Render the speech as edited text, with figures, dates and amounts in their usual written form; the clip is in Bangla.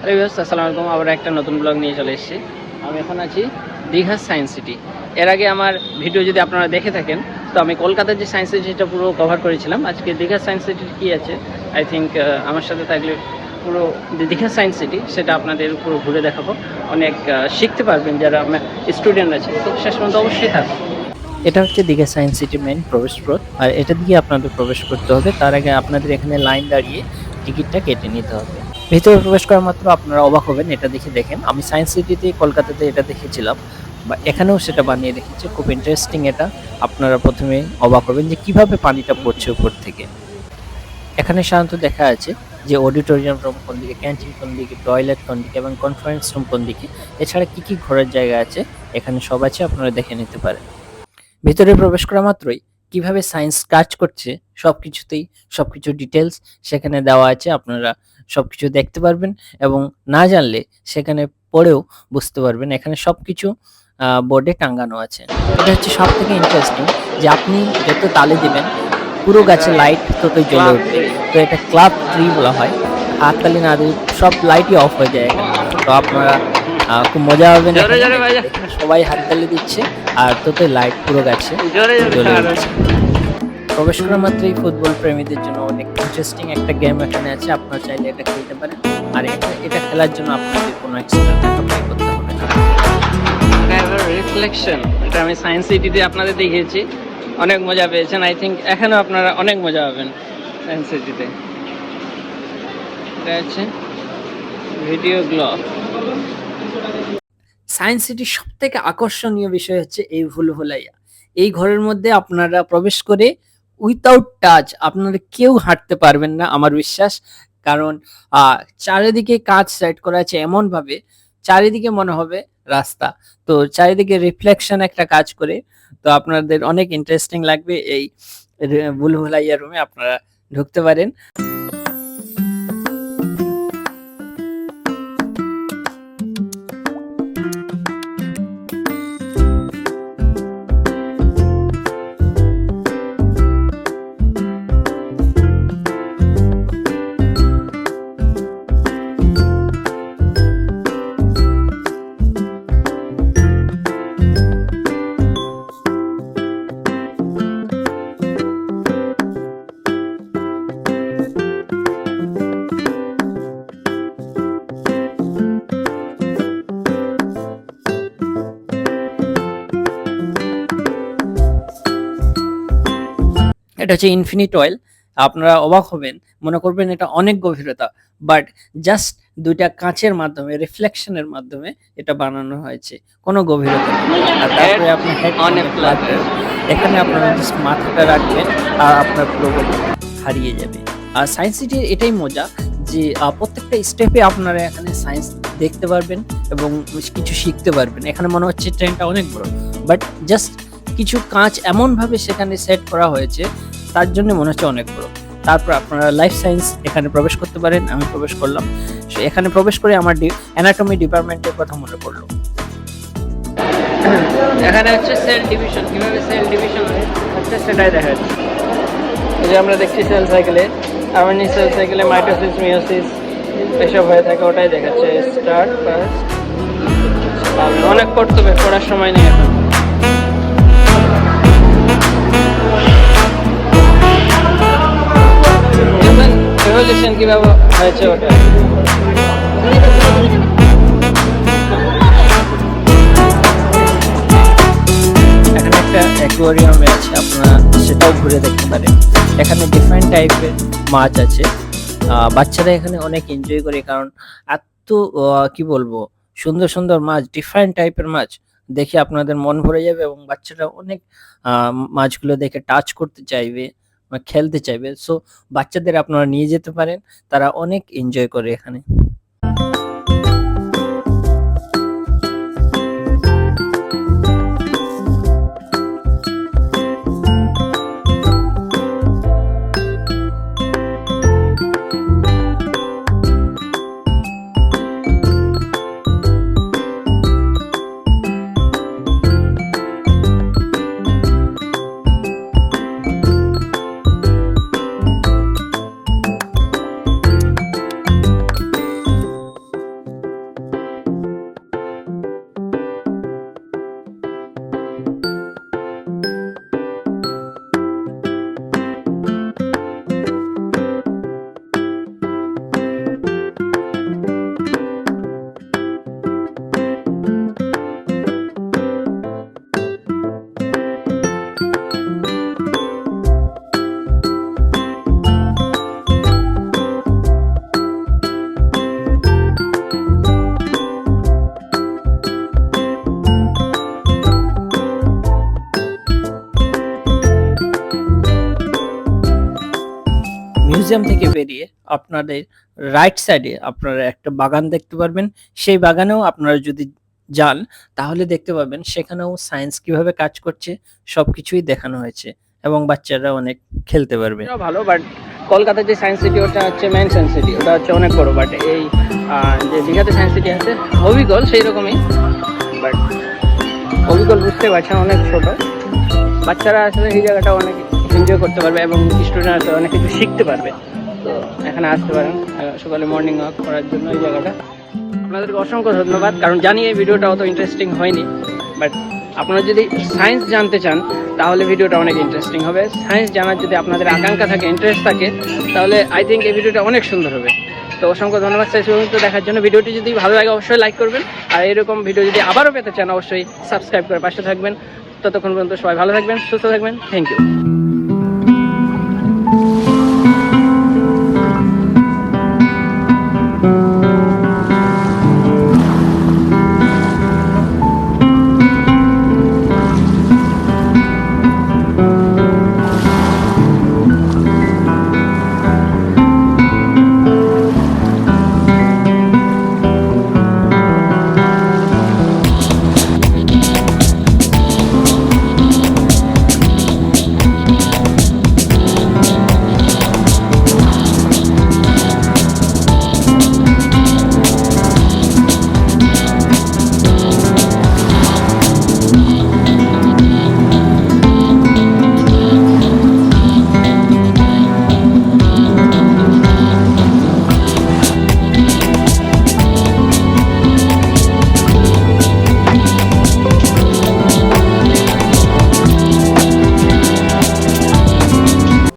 হ্যালো ভিউয়ার্স, আসসালামু আলাইকুম। আবার একটা নতুন ব্লগ নিয়ে চলে এসেছি। আমি এখন আছি দীঘা সায়েন্স সিটি। এর আগে আমার ভিডিও যদি আপনারা দেখে থাকেন, তো আমি কলকাতার যে সায়েন্স সিটিটা পুরো কভার করেছিলাম। আজকে দীঘা সায়েন্স সিটির কী আছে, আই থিঙ্ক আমার সাথে থাকলে পুরো দীঘা সায়েন্স সিটি সেটা আপনাদের পুরো ঘুরে দেখাবো। অনেক শিখতে পারবেন যারা আমার স্টুডেন্ট আছে, তো শেষ পর্যন্ত অবশ্যই থাকবে। এটা হচ্ছে দীঘা সায়েন্স সিটির মেইন প্রবেশপথ, আর এটা দিয়ে আপনাদের প্রবেশ করতে হবে। তার আগে আপনাদের এখানে লাইন দাঁড়িয়ে টিকিটটা কেটে নিতে হবে। ভেতরে প্রবেশ করা মাত্র আপনারা অবাক হবেন এটা দেখে। দেখেন, আমি সায়েন্স সিটিতে কলকাতাতে এটা দেখেছিলাম, বা এখানেও সেটা বানিয়ে রেখেছে। খুব ইন্টারেস্টিং এটা। আপনারা প্রথমে অবাক হবেন যে কিভাবে পানিটা পড়ছে উপর থেকে। এখানে সাধারণত দেখা আছে যে অডিটোরিয়াম রুম কোন দিকে, ক্যান্টিন কোন দিকে, টয়লেট কোন দিকে এবং কনফারেন্স রুম কোন দিকে। এছাড়া কি কি ঘোরার জায়গা আছে এখানে সব আছে, আপনারা দেখে নিতে পারেন। ভেতরে প্রবেশ করা মাত্রই কিভাবে সায়েন্স কাজ করছে সবকিছু ডিটেলস সেখানে দেওয়া আছে। আপনারা সবকিছু দেখতে পারবেন এবং না জানলে সেখানে পড়েও বুঝতে পারবেন। এখানে সবকিছু বোর্ডে টাঙানো আছে। এটা হচ্ছে সব থেকে ইন্টারেস্টিং যে আপনি যত তালে দিবেন পুরো গাছে লাইট ততই জ্বলে উঠবে। তো এটা ক্লাব ট্রি বলা হয়। হাততালি না দিলে সব লাইটই অফ হয়ে যায় এখানে। তো আপনারা খুব মজা পাবেন। এখানে সবাই হাততালি দিচ্ছে আর ততই লাইট পুরো গাছে জ্বলে উঠছে। প্রবেশ করা মাত্রই ফুটবল প্রেমীদের জন্য অনেক ইন্টারেস্টিং একটা গেম এখানে আছে। আপনারা চাইলে এটা খেলতে পারেন। আর এটা খেলার জন্য আপনাদের কোনো এক্সট্রা টাকা পে করতে হবে না। রিফ্লেকশন, এটা আমি সায়েন্স সিটিতে আপনাদের দেখিয়েছি, অনেক মজা পেয়েছেন। আই থিঙ্ক এখানেও আপনারা অনেক মজা পাবেন সায়েন্স সিটিতে। এটা হচ্ছে ভিডিও গ্লব। সায়েন্স সিটির সব থেকে আকর্ষণীয় বিষয় হচ্ছে এই ভুলভুলাইয়া। এই ঘরের মধ্যে আপনারা প্রবেশ করে উইথাউট টাচ আপনারা কেউ হাঁটতে পারবেন না আমার বিশ্বাস। কারণ চারিদিকে কাঁচ সেট করা আছে এমন ভাবে, চারিদিকে মনে হবে রাস্তা। তো চারিদিকে রিফ্লেকশন একটা কাজ করে। তো আপনাদের অনেক ইন্টারেস্টিং লাগবে। এই ভুলভুলাইয়া রুমে আপনারা ঢুকতে পারেন। এটা হচ্ছে ইনফিনিট অয়েল। আপনারা অবাক হবেন, মনে করবেন এটা অনেক গভীরতা, বাট জাস্ট দুইটা কাঁচের মাধ্যমে, রিফ্লেকশনের মাধ্যমে এটা বানানো হয়েছে, কোনো গভীরতা নেই। আর তারপরে আপনার হেড অনেক লাগবে। এখানে আপনারা জাস্ট মাথাটা রাখবেন আর আপনার পুরো বডি হারিয়ে যাবে। আর সায়েন্স সিটির এটাই মজা যে প্রত্যেকটা স্টেপে আপনারা এখানে সায়েন্স দেখতে পারবেন এবং কিছু শিখতে পারবেন। এখানে মনে হচ্ছে ট্রেনটা অনেক বড়, বাট জাস্ট কিছু কাঁচ এমনভাবে সেখানে সেট করা হয়েছে তার জন্য মনে হচ্ছে অনেক বড়। তারপর আপনারা লাইফ সায়েন্স এখানে প্রবেশ করতে পারেন। আমি প্রবেশ করলাম। এখানে প্রবেশ করে আমার অ্যানাটমি ডিপার্টমেন্টের কথা মনে পড়লো। এখানে হচ্ছে সেল ডিভিশন, কিভাবে সেল ডিভিশন হচ্ছে সেটাই দেখা যাচ্ছে। এই যে আমরা দেখছি সেল সাইকেলে আর্মানি সেল সাইকেলে মাইটোসিস, মিওসিস এসব হয়ে থাকে, ওটাই দেখাচ্ছে। স্টার্ট ফার্স্ট, অনেক পড়তে হবে, পড়ার সময় নেই এখন। এভলিউশন কিভাবে হয়েছে ওটা। এখানে একটা অ্যাকোয়ারিয়ামে আছে, আপনারা সেটাও ঘুরে দেখতে পারেন। এখানে ডিফারেন্ট টাইপের মাছ আছে। বাচ্চারা এখানে অনেক এনজয় করে, কারণ এত কি বলবো সুন্দর সুন্দর মাছ, ডিফারেন্ট টাইপের মাছ দেখে আপনাদের মন ভরে যাবে এবং বাচ্চারা অনেক মাছগুলো দেখে টাচ করতে চাইবে, খেলতে চাইবে। সো বাচ্চাদের আপনারা নিয়ে যেতে পারেন, তারা অনেক এনজয় করে এখানে। মিউজিয়াম থেকে বেরিয়ে আপনাদের রাইট সাইডে আপনারা একটা বাগান দেখতে পারবেন। সেই বাগানেও আপনারা যদি যান তাহলে দেখতে পাবেন সেখানেও সায়েন্স কিভাবে কাজ করছে সবকিছুই দেখানো হয়েছে এবং বাচ্চারা অনেক খেলতে পারবে। এটাও ভালো, বাট কলকাতার যে সায়েন্স সিটি ওটা হচ্ছে মেইন সায়েন্স সিটি, ওটা হচ্ছে অনেক বড়। বাট এই যে দীঘাতে সায়েন্স সিটি আছে অবিকল সেই রকমই, বাট অবিকল বুঝতে পারছেন অনেক ছোট। বাচ্চারা আসলে এই জায়গাটা অনেক এনজয় করতে পারবে এবং স্টুডেন্টরা অনেক কিছু শিখতে পারবে। তো এখানে আসতে পারেন সকালে মর্নিং ওয়াক করার জন্য এই জায়গাটা। আপনাদেরকে অসংখ্য ধন্যবাদ, কারণ জানি এই ভিডিওটা অত ইন্টারেস্টিং হয়নি, বাট আপনারা যদি সায়েন্স জানতে চান তাহলে ভিডিওটা অনেক ইন্টারেস্টিং হবে। সায়েন্স জানার যদি আপনাদের আকাঙ্ক্ষা থাকে, ইন্টারেস্ট থাকে, তাহলে আই থিঙ্ক এই ভিডিওটা অনেক সুন্দর হবে। তো অসংখ্য ধন্যবাদ শেষ পর্যন্ত দেখার জন্য। ভিডিওটি যদি ভালো লাগে অবশ্যই লাইক করবেন, আর এরকম ভিডিও যদি আবারও পেতে চান অবশ্যই সাবস্ক্রাইব করে পাশে থাকবেন। ততক্ষণ পর্যন্ত সবাই ভালো থাকবেন, সুস্থ থাকবেন। Thank you.